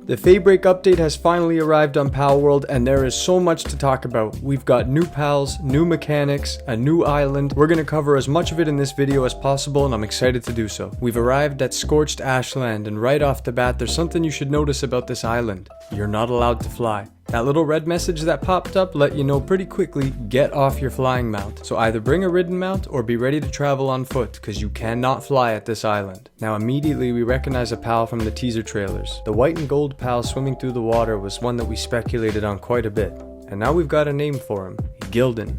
The FEYBREAK update has finally arrived on Palworld, and there is so much to talk about. We've got new pals, new mechanics, a new island. We're gonna cover as much of it in this video as possible, and I'm excited to do so. We've arrived at Scorched Ashland, and right off the bat, there's something you should notice about this island. You're not allowed to fly. That little red message that popped up let you know pretty quickly, get off your flying mount. So either bring a ridden mount or be ready to travel on foot, because you cannot fly at this island. Now immediately we recognize a pal from the teaser trailers. The white and gold pal swimming through the water was one that we speculated on quite a bit. And now we've got a name for him, Gildan.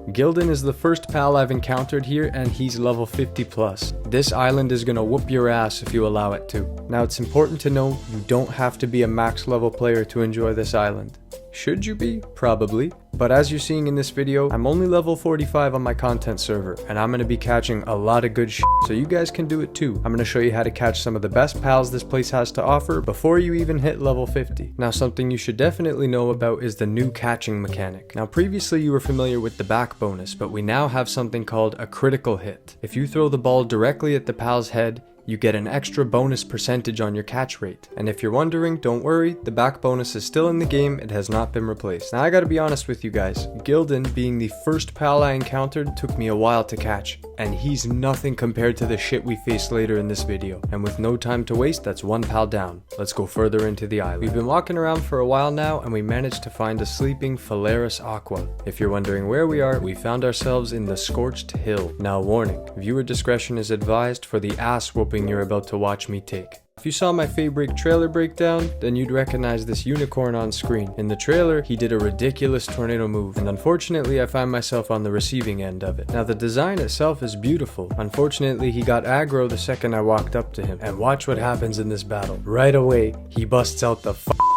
Gildan is the first pal I've encountered here, and he's level 50 plus. This island is gonna whoop your ass if you allow it to. Now it's important to know you don't have to be a max level player to enjoy this island. Should you be? Probably. But as you're seeing in this video, I'm only level 45 on my content server, and I'm gonna be catching a lot of good shit, so you guys can do it too. I'm gonna show you how to catch some of the best pals this place has to offer before you even hit level 50. Now something you should definitely know about is the new catching mechanic. Now previously you were familiar with the back bonus, but we now have something called a critical hit. If you throw the ball directly at the pal's head, you get an extra bonus percentage on your catch rate. And if you're wondering, don't worry, the back bonus is still in the game, it has not been replaced. Now I gotta be honest with you guys, Gildan being the first pal I encountered took me a while to catch, and he's nothing compared to the shit we face later in this video. And with no time to waste, that's one pal down. Let's go further into the island. We've been walking around for a while now, and we managed to find a sleeping Phalaris Aqua. If you're wondering where we are, we found ourselves in the Scorched Hill. Now warning, viewer discretion is advised for the ass whooping you're about to watch me take. If you saw my FEYBREAK trailer breakdown, then you'd recognize this unicorn on screen. In the trailer, he did a ridiculous tornado move, and unfortunately I find myself on the receiving end of it. Now the design itself is beautiful. Unfortunately, he got aggro the second I walked up to him, and watch what happens in this battle. Right away, he busts out the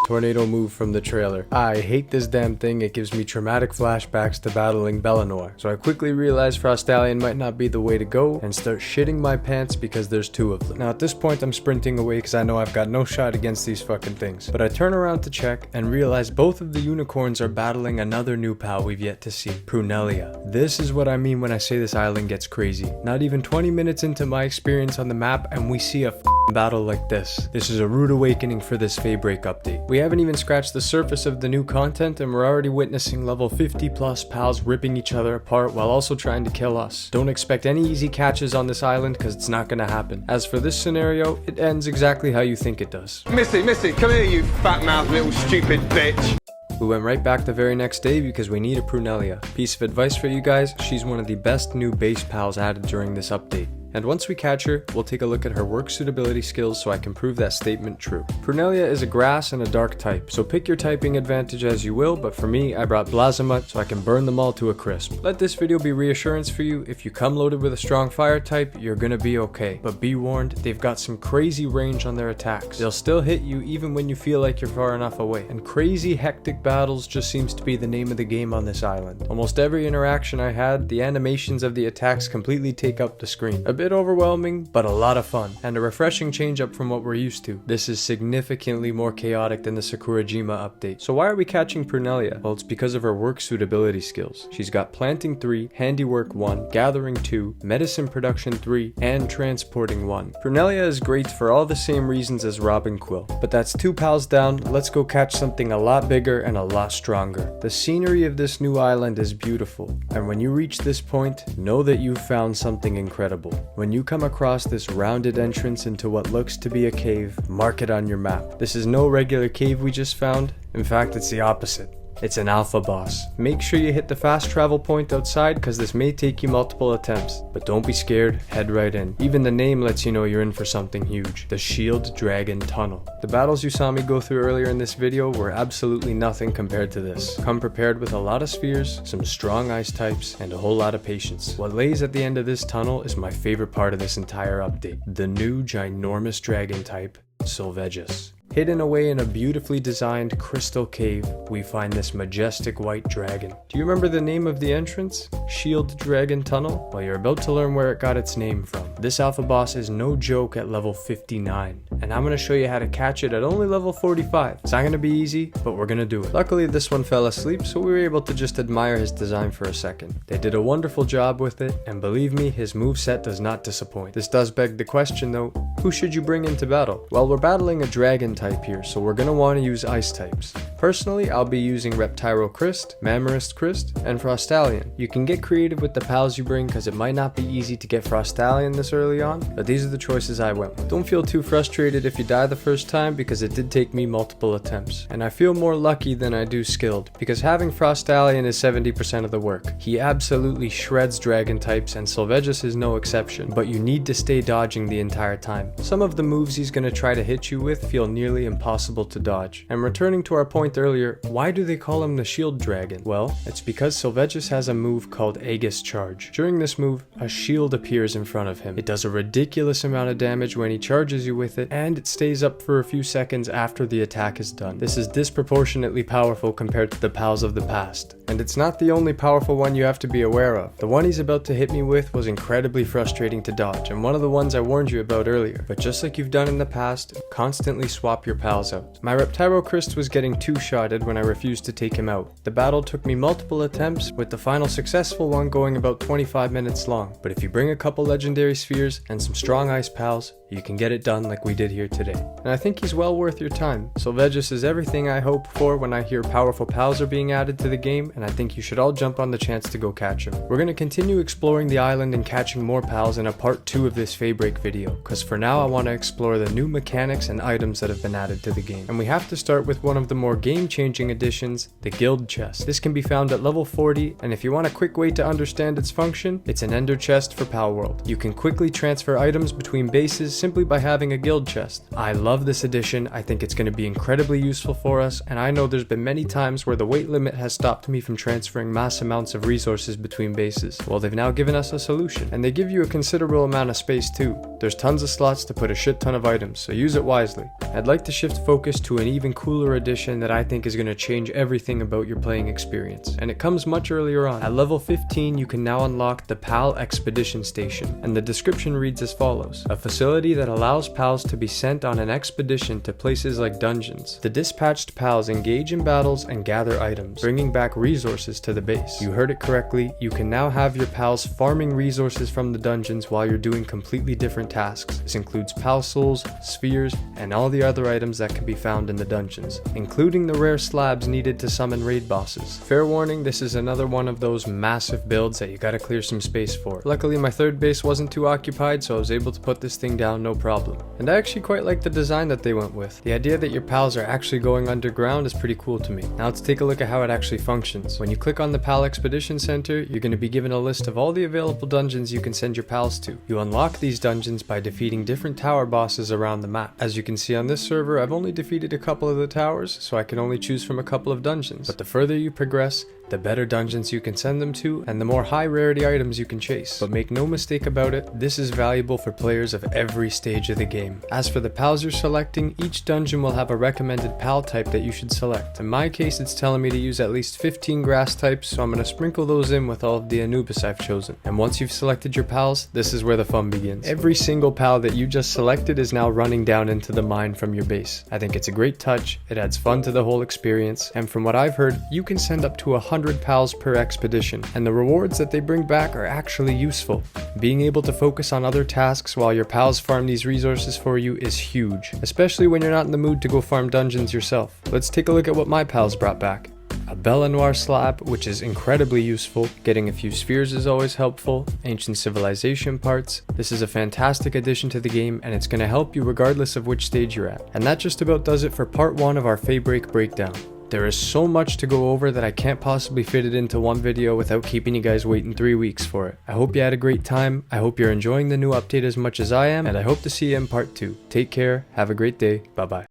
tornado move from the trailer. I hate this damn thing, it gives me traumatic flashbacks to battling Bellanor. So I quickly realized Frostallion might not be the way to go, and start shitting my pants because there's two of them. Now at this point I'm sprinting away because I know I've got no shot against these fucking things. But I turn around to check and realize both of the unicorns are battling another new pal we've yet to see, Prunelia. This is what I mean when I say this island gets crazy. Not even 20 minutes into my experience on the map and we see a battle like this. This is a rude awakening for this FEYBREAK update. We haven't even scratched the surface of the new content, and we're already witnessing level 50 plus pals ripping each other apart while also trying to kill us. Don't expect any easy catches on this island because it's not gonna happen. As for this scenario, it ends exactly how you think it does. Missy, come here, you fat mouth little stupid bitch. We went right back the very next day because we need a Prunelia. Piece of advice for you guys, she's one of the best new base pals added during this update. And once we catch her, we'll take a look at her work suitability skills so I can prove that statement true. Prunelia is a grass and a dark type, so pick your typing advantage as you will, but for me, I brought Blazamut so I can burn them all to a crisp. Let this video be reassurance for you, if you come loaded with a strong fire type, you're gonna be okay. But be warned, they've got some crazy range on their attacks. They'll still hit you even when you feel like you're far enough away. And crazy hectic battles just seems to be the name of the game on this island. Almost every interaction I had, the animations of the attacks completely take up the screen. A bit overwhelming, but a lot of fun, and a refreshing change up from what we're used to. This is significantly more chaotic than the Sakurajima update. So why are we catching Prunelia? Well, it's because of her work suitability skills. She's got planting 3, handiwork 1, gathering 2, medicine production 3, and transporting 1. Prunelia is great for all the same reasons as Robin Quill, but that's 2 pals down. Let's go catch something a lot bigger and a lot stronger. The scenery of this new island is beautiful, and when you reach this point, know that you've found something incredible. When you come across this rounded entrance into what looks to be a cave, mark it on your map. This is no regular cave we just found. In fact, it's the opposite. It's an alpha boss. Make sure you hit the fast travel point outside because this may take you multiple attempts. But don't be scared, head right in. Even the name lets you know you're in for something huge. The Shield Dragon Tunnel. The battles you saw me go through earlier in this video were absolutely nothing compared to this. Come prepared with a lot of spheres, some strong ice types, and a whole lot of patience. What lays at the end of this tunnel is my favorite part of this entire update. The new ginormous dragon type, Sylvegus. Hidden away in a beautifully designed crystal cave, we find this majestic white dragon. Do you remember the name of the entrance? Shield Dragon Tunnel? Well, you're about to learn where it got its name from. This alpha boss is no joke at level 59, and I'm gonna show you how to catch it at only level 45. It's not gonna be easy, but we're gonna do it. Luckily, this one fell asleep, so we were able to just admire his design for a second. They did a wonderful job with it, and believe me, his moveset does not disappoint. This does beg the question though, who should you bring into battle? Well, we're battling a dragon type type here, so we're going to want to use ice types. Personally, I'll be using Reptyrocryst, Mammaristcryst, and Frostallion. You can get creative with the pals you bring because it might not be easy to get Frostallion this early on, but these are the choices I went with. Don't feel too frustrated if you die the first time because it did take me multiple attempts. And I feel more lucky than I do skilled because having Frostallion is 70% of the work. He absolutely shreds dragon types and Sylvegus is no exception, but you need to stay dodging the entire time. Some of the moves he's going to try to hit you with feel nearly impossible to dodge. And returning to our point earlier, why do they call him the shield dragon? Well, it's because Sylvegus has a move called Aegis Charge. During this move, a shield appears in front of him. It does a ridiculous amount of damage when he charges you with it, and it stays up for a few seconds after the attack is done. This is disproportionately powerful compared to the pals of the past. And it's not the only powerful one you have to be aware of. The one he's about to hit me with was incredibly frustrating to dodge, and one of the ones I warned you about earlier. But just like you've done in the past, constantly swap your pals out. My Reptyrocryst was getting two-shotted when I refused to take him out. The battle took me multiple attempts, with the final successful one going about 25 minutes long. But if you bring a couple legendary spheres and some strong ice pals, you can get it done like we did here today. And I think he's well worth your time. Sylvegus is everything I hope for when I hear powerful pals are being added to the game, and I think you should all jump on the chance to go catch him. We're going to continue exploring the island and catching more pals in a part 2 of this FEYBREAK video, because for now I want to explore the new mechanics and items that have been added to the game. And we have to start with one of the more game-changing additions, the guild chest. This can be found at level 40, and if you want a quick way to understand its function, it's an ender chest for Palworld. You can quickly transfer items between bases simply by having a guild chest. I love this addition. I think it's going to be incredibly useful for us, and I know there's been many times where the weight limit has stopped me from transferring mass amounts of resources between bases. Well, they've now given us a solution, and they give you a considerable amount of space too. There's tons of slots to put a shit ton of items, so use it wisely. I'd like to shift focus to an even cooler addition that I think is going to change everything about your playing experience, and it comes much earlier on. At level 15, you can now unlock the PAL Expedition Station, and the description reads as follows: a facility that allows pals to be sent on an expedition to places like dungeons. The dispatched pals engage in battles and gather items, bringing back resources to the base. You heard it correctly, you can now have your pals farming resources from the dungeons while you're doing completely different tasks. This includes pal souls, spheres, and all the other items that can be found in the dungeons, including the rare slabs needed to summon raid bosses. Fair warning, this is another one of those massive builds that you gotta clear some space for. Luckily my third base wasn't too occupied, so I was able to put this thing down no problem. And I actually quite like the design that they went with. The idea that your pals are actually going underground is pretty cool to me. Now let's take a look at how it actually functions. When you click on the PAL Expedition Center, you're going to be given a list of all the available dungeons you can send your pals to. You unlock these dungeons by defeating different tower bosses around the map. As you can see on this server, I've only defeated a couple of the towers, so I can only choose from a couple of dungeons. But the further you progress, the better dungeons you can send them to, and the more high rarity items you can chase. But make no mistake about it, this is valuable for players of every stage of the game. As for the pals you're selecting, each dungeon will have a recommended pal type that you should select. In my case, it's telling me to use at least 15 grass types, so I'm going to sprinkle those in with all of the Anubis I've chosen. And once you've selected your pals, this is where the fun begins. Every single pal that you just selected is now running down into the mine from your base. I think it's a great touch, it adds fun to the whole experience, and from what I've heard, you can send up to 100 pals per expedition, and the rewards that they bring back are actually useful. Being able to focus on other tasks while your pals farm these resources for you is huge, especially when you're not in the mood to go farm dungeons yourself. Let's take a look at what my pals brought back. A Bella Noir slab, which is incredibly useful. Getting a few spheres is always helpful. Ancient civilization parts. This is a fantastic addition to the game, and it's going to help you regardless of which stage you're at. And that just about does it for part 1 of our FEYBREAK breakdown. There is so much to go over that I can't possibly fit it into one video without keeping you guys waiting 3 weeks for it. I hope you had a great time, I hope you're enjoying the new update as much as I am, and I hope to see you in part 2. Take care, have a great day, bye bye.